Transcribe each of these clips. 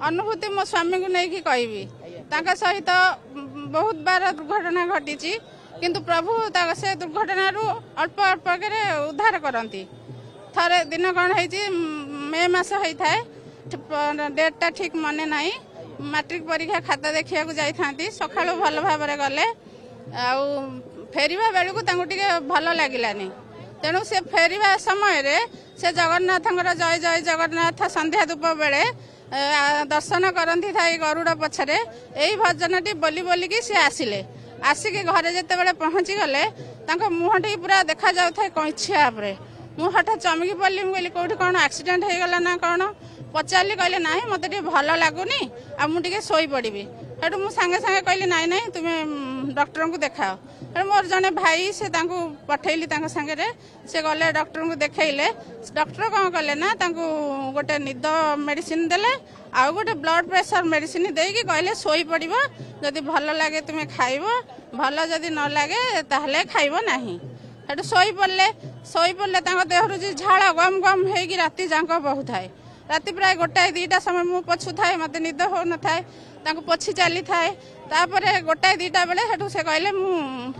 अनुभूति मो स्वामी को नहीं कहबी सहित बहुत बार दुर्घटना घटी किंतु प्रभु से दुर्घटना अल्प अल्प उद्धार करती थरे दिन कौन है मे मास होता है डेटा ठीक मने ना मैट्रिक परीक्षा खाता देखा जाता सका भल भाव गले फेरवा बेलू भल लगिलानी तेणु से फेरवा समय से जगन्नाथ जय जय जगन्नाथ संध्या धूप बेले दर्शन करती था गरुड़ पछरे यही भजन टी बोली बोलिकी सी आसिले आसिक घरे जिते बड़े पहुँची गले मुहटी पूरा देखा जाए कैछिया मु हठात चमकी पड़ी मुझे कौटी कौन एक्सीडेंट हो गला ना कौन पचारि कहले ना मत भल लगुनि आ मुझे शोई पड़ी हेटू मुझे सांगे सांगे कहली नाई नाई तुम्हें डॉक्टर को देखाओ मोर जने भाई से पठेली सांगे से गले डॉक्टर को देखले डॉक्टर कौन कले ना गोटे निद मेडिसिन देले आउ गोटे ब्लड प्रेशर मेडिसिन देकी कहले शोई पड़ जदि भल लगे तुम्हें खाइब भल जदि न लगे ताहले खाइब नाही हेटू शोई पड़े देहरु झाड़ गम गम होगी राति जाक बहुत थाए राति प्राय गोटाए दुईटा समय मु पछु थाए मत निद हो न थाए पोछी चली थाए तापर गोटाए दुईटा बेले हेटू से कहले मु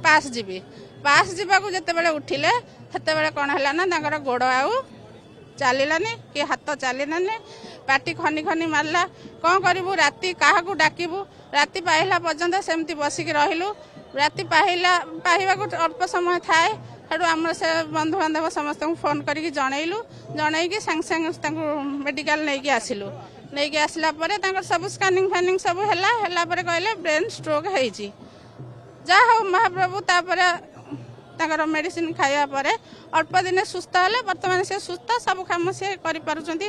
पास जीवी पास जीवाकू जिते बेले उठिले सेते बेले कौन है ना गोड़ आउ चलानी कि हाथ चलानी पाटी खनी खनी मारला कौन करूँ राति क्या डाकबू राति पाइला पर्यंत सेमती बसिक रहिलु राति पाइला अल्प समय थाए हेटू आम से बंधु बांधव समस्त फोन करके जनइलु जनईकी सांगे सांगे मेडिकल नहीं आसिलु नहीं आसला सब स्कानिंग फानिंग सब है कहले ब्रेन स्ट्रोक होइछि जा हो महाप्रभु तापर मेडिसिन खाया अल्प दिन सुस्थ हेले बर्तमान से सुस्थ सब काम से कर पारुचंती।